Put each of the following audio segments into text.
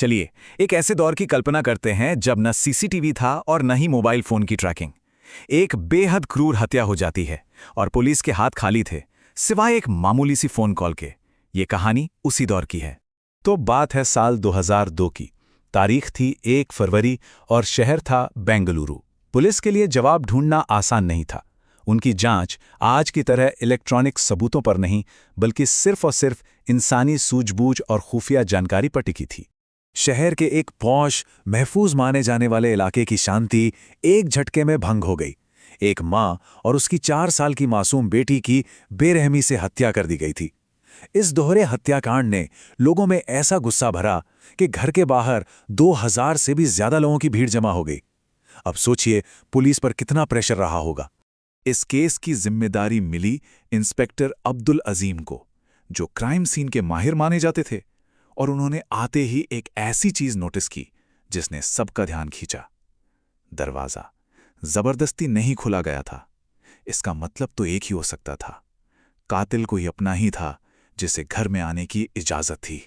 चलिए, एक ऐसे दौर की कल्पना करते हैं जब न सीसीटीवी था और न ही मोबाइल फोन की ट्रैकिंग। एक बेहद क्रूर हत्या हो जाती है और पुलिस के हाथ खाली थे, सिवाय एक मामूली सी फोन कॉल के। ये कहानी उसी दौर की है। तो बात है साल 2002 की। तारीख थी 1 फरवरी और शहर था बेंगलुरु। पुलिस के लिए जवाब ढूंढना आसान नहीं था। उनकी जांच आज की तरह इलेक्ट्रॉनिक सबूतों पर नहीं, बल्कि सिर्फ और सिर्फ इंसानी सूझबूझ और खुफिया जानकारी पर टिकी थी। शहर के एक पौष, महफूज माने जाने वाले इलाके की शांति एक झटके में भंग हो गई। एक माँ और उसकी 4 साल की मासूम बेटी की बेरहमी से हत्या कर दी गई थी। इस दोहरे हत्याकांड ने लोगों में ऐसा गुस्सा भरा कि घर के बाहर 2000 से भी ज्यादा लोगों की भीड़ जमा हो गई। अब सोचिए पुलिस पर कितना प्रेशर रहा होगा। इस केस की जिम्मेदारी मिली इंस्पेक्टर अब्दुल अजीम को, जो क्राइम सीन के माहिर माने जाते थे। और उन्होंने आते ही एक ऐसी चीज नोटिस की जिसने सबका ध्यान खींचा। दरवाजा जबरदस्ती नहीं खुला गया था। इसका मतलब तो एक ही हो सकता था, कातिल कोई अपना ही था जिसे घर में आने की इजाजत थी।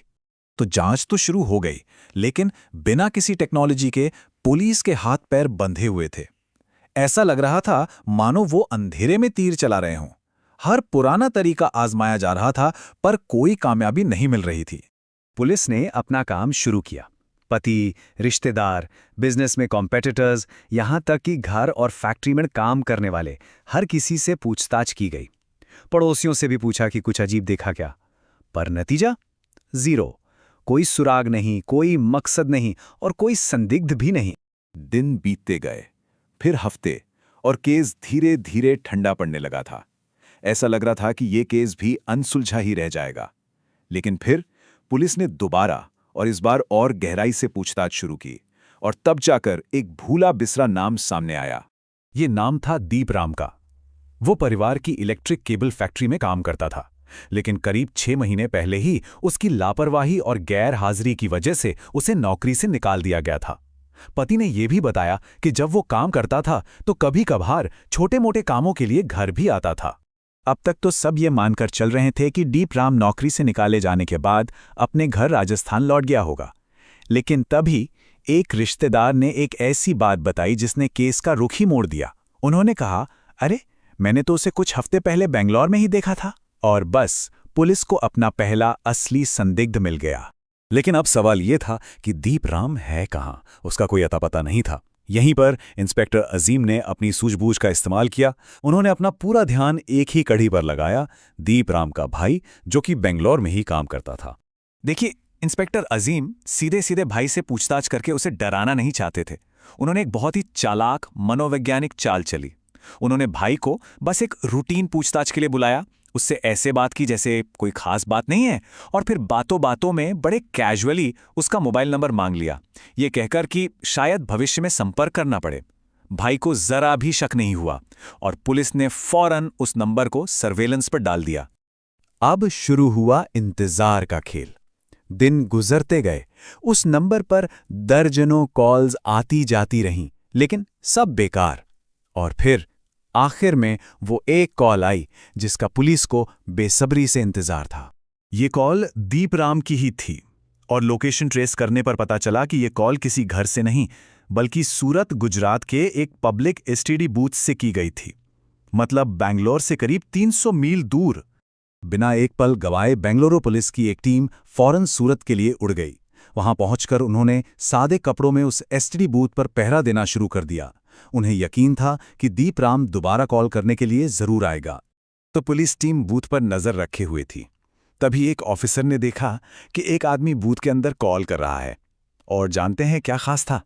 तो जांच तो शुरू हो गई, लेकिन बिना किसी टेक्नोलॉजी के पुलिस के हाथ पैर बंधे हुए थे। ऐसा लग रहा था मानो वो अंधेरे में तीर चला रहे हों। हर पुराना तरीका आजमाया जा रहा था, पर कोई कामयाबी नहीं मिल रही थी। पुलिस ने अपना काम शुरू किया। पति, रिश्तेदार, बिजनेस में कॉम्पिटिटर्स, यहां तक कि घर और फैक्ट्री में काम करने वाले हर किसी से पूछताछ की गई। पड़ोसियों से भी पूछा कि कुछ अजीब देखा क्या, पर नतीजा जीरो। कोई सुराग नहीं, कोई मकसद नहीं और कोई संदिग्ध भी नहीं। दिन बीतते गए, फिर हफ्ते, और केस धीरे धीरे ठंडा पड़ने लगा था। ऐसा लग रहा था कि ये केस भी अनसुलझा ही रह जाएगा। लेकिन फिर पुलिस ने दोबारा और इस बार और गहराई से पूछताछ शुरू की, और तब जाकर एक भूला बिसरा नाम सामने आया। ये नाम था दीपराम का। वो परिवार की इलेक्ट्रिक केबल फैक्ट्री में काम करता था, लेकिन करीब 6 महीने पहले ही उसकी लापरवाही और गैर हाजिरी की वजह से उसे नौकरी से निकाल दिया गया था। पति ने यह भी बताया कि जब वो काम करता था तो कभी कभार छोटे मोटे कामों के लिए घर भी आता था। अब तक तो सब ये मानकर चल रहे थे कि दीपराम नौकरी से निकाले जाने के बाद अपने घर राजस्थान लौट गया होगा। लेकिन तभी एक रिश्तेदार ने एक ऐसी बात बताई जिसने केस का रुख ही मोड़ दिया। उन्होंने कहा, अरे मैंने तो उसे कुछ हफ्ते पहले बेंगलोर में ही देखा था। और बस पुलिस को अपना पहला असली संदिग्ध मिल गया। लेकिन अब सवाल यह था कि दीपराम है कहाँ। उसका कोई अता पता नहीं था। यहीं पर इंस्पेक्टर अजीम ने अपनी सूझबूझ का इस्तेमाल किया। उन्होंने अपना पूरा ध्यान एक ही कड़ी पर लगाया, दीपराम का भाई, जो कि बेंगलोर में ही काम करता था। देखिए, इंस्पेक्टर अजीम सीधे सीधे भाई से पूछताछ करके उसे डराना नहीं चाहते थे। उन्होंने एक बहुत ही चालाक मनोवैज्ञानिक चाल चली। उन्होंने भाई को बस एक रूटीन पूछताछ के लिए बुलाया, उससे ऐसे बात की जैसे कोई खास बात नहीं है, और फिर बातों बातों में बड़े कैजुअली उसका मोबाइल नंबर मांग लिया, ये कहकर कि शायद भविष्य में संपर्क करना पड़े। भाई को जरा भी शक नहीं हुआ और पुलिस ने फौरन उस नंबर को सर्वेलेंस पर डाल दिया। अब शुरू हुआ इंतजार का खेल। दिन गुजरते गए, उस नंबर पर दर्जनों कॉल्स आती जाती रहीं, लेकिन सब बेकार। और फिर आखिर में वो एक कॉल आई जिसका पुलिस को बेसब्री से इंतजार था। ये कॉल दीपराम की ही थी, और लोकेशन ट्रेस करने पर पता चला कि ये कॉल किसी घर से नहीं, बल्कि सूरत, गुजरात के एक पब्लिक एसटीडी बूथ से की गई थी। मतलब बेंगलोर से करीब 300 मील दूर। बिना एक पल गवाए बेंगलुरु पुलिस की एक टीम फौरन सूरत के लिए उड़ गई। वहां पहुंचकर उन्होंने सादे कपड़ों में उस एसटीडी बूथ पर पहरा देना शुरू कर दिया। उन्हें यकीन था कि दीपराम दोबारा कॉल करने के लिए जरूर आएगा। तो पुलिस टीम बूथ पर नजर रखे हुए थी। तभी एक ऑफिसर ने देखा कि एक आदमी बूथ के अंदर कॉल कर रहा है। और जानते हैं क्या खास था?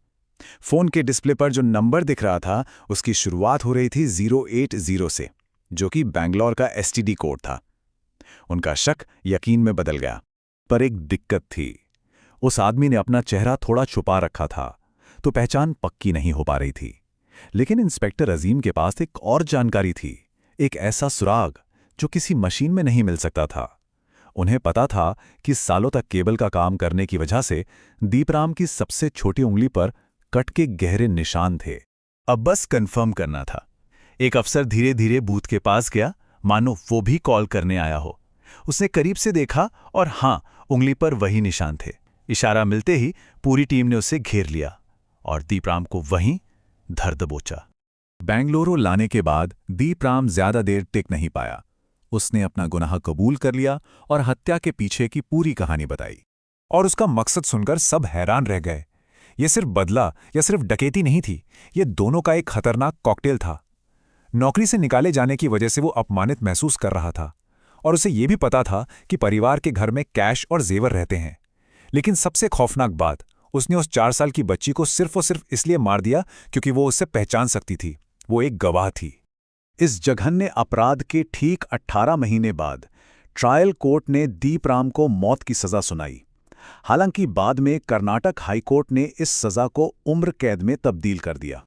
फोन के डिस्प्ले पर जो नंबर दिख रहा था उसकी शुरुआत हो रही थी 080 से, जो कि बेंगलोर का एसटीडी कोड था। उनका शक यकीन में बदल गया। पर एक दिक्कत थी, उस आदमी ने अपना चेहरा थोड़ा छुपा रखा था, तो पहचान पक्की नहीं हो पा रही थी। लेकिन इंस्पेक्टर अजीम के पास एक और जानकारी थी, एक ऐसा सुराग जो किसी मशीन में नहीं मिल सकता था। उन्हें पता था कि सालों तक केबल का काम करने की वजह से दीपराम की सबसे छोटी उंगली पर कट के गहरे निशान थे। अब बस कंफर्म करना था। एक अफसर धीरे धीरे बूथ के पास गया, मानो वो भी कॉल करने आया हो। उसने करीब से देखा और हाँ, उंगली पर वही निशान थे। इशारा मिलते ही पूरी टीम ने उसे घेर लिया और दीपराम को वहीं धर दबोचा। बेंगलुरु लाने के बाद दीपराम ज्यादा देर टिक नहीं पाया। उसने अपना गुनाह कबूल कर लिया और हत्या के पीछे की पूरी कहानी बताई। और उसका मकसद सुनकर सब हैरान रह गए। ये सिर्फ बदला या सिर्फ डकैती नहीं थी, ये दोनों का एक खतरनाक कॉकटेल था। नौकरी से निकाले जाने की वजह से वो अपमानित महसूस कर रहा था और उसे ये भी पता था कि परिवार के घर में कैश और जेवर रहते हैं। लेकिन सबसे खौफनाक बात, उसने उस 4 साल की बच्ची को सिर्फ और सिर्फ इसलिए मार दिया क्योंकि वो उससे पहचान सकती थी। वो एक गवाह थी। इस जघन्य अपराध के ठीक 18 महीने बाद ट्रायल कोर्ट ने दीपराम को मौत की सजा सुनाई। हालांकि बाद में कर्नाटक हाईकोर्ट ने इस सजा को उम्र कैद में तब्दील कर दिया।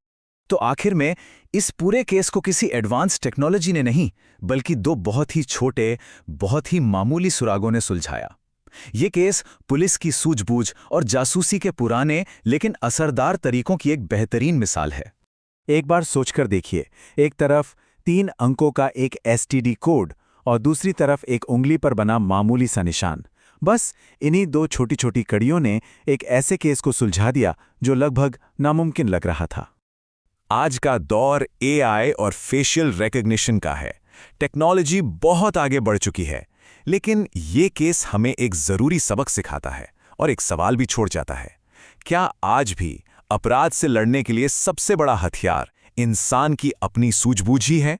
तो आखिर में इस पूरे केस को किसी एडवांस टेक्नोलॉजी ने नहीं, बल्कि 2 बहुत ही छोटे, बहुत ही मामूली सुरागों ने सुलझाया। ये केस पुलिस की सूझबूझ और जासूसी के पुराने लेकिन असरदार तरीकों की एक बेहतरीन मिसाल है। एक बार सोचकर देखिए, एक तरफ 3 अंकों का एक एसटीडी कोड और दूसरी तरफ एक उंगली पर बना मामूली सा निशान। बस इन्हीं 2 छोटी छोटी कड़ियों ने एक ऐसे केस को सुलझा दिया जो लगभग नामुमकिन लग रहा था। आज का दौर एआई और फेशियल रिकॉग्निशन का है। टेक्नोलॉजी बहुत आगे बढ़ चुकी है, लेकिन ये केस हमें एक जरूरी सबक सिखाता है और एक सवाल भी छोड़ जाता है। क्या आज भी अपराध से लड़ने के लिए सबसे बड़ा हथियार इंसान की अपनी सूझबूझ ही है?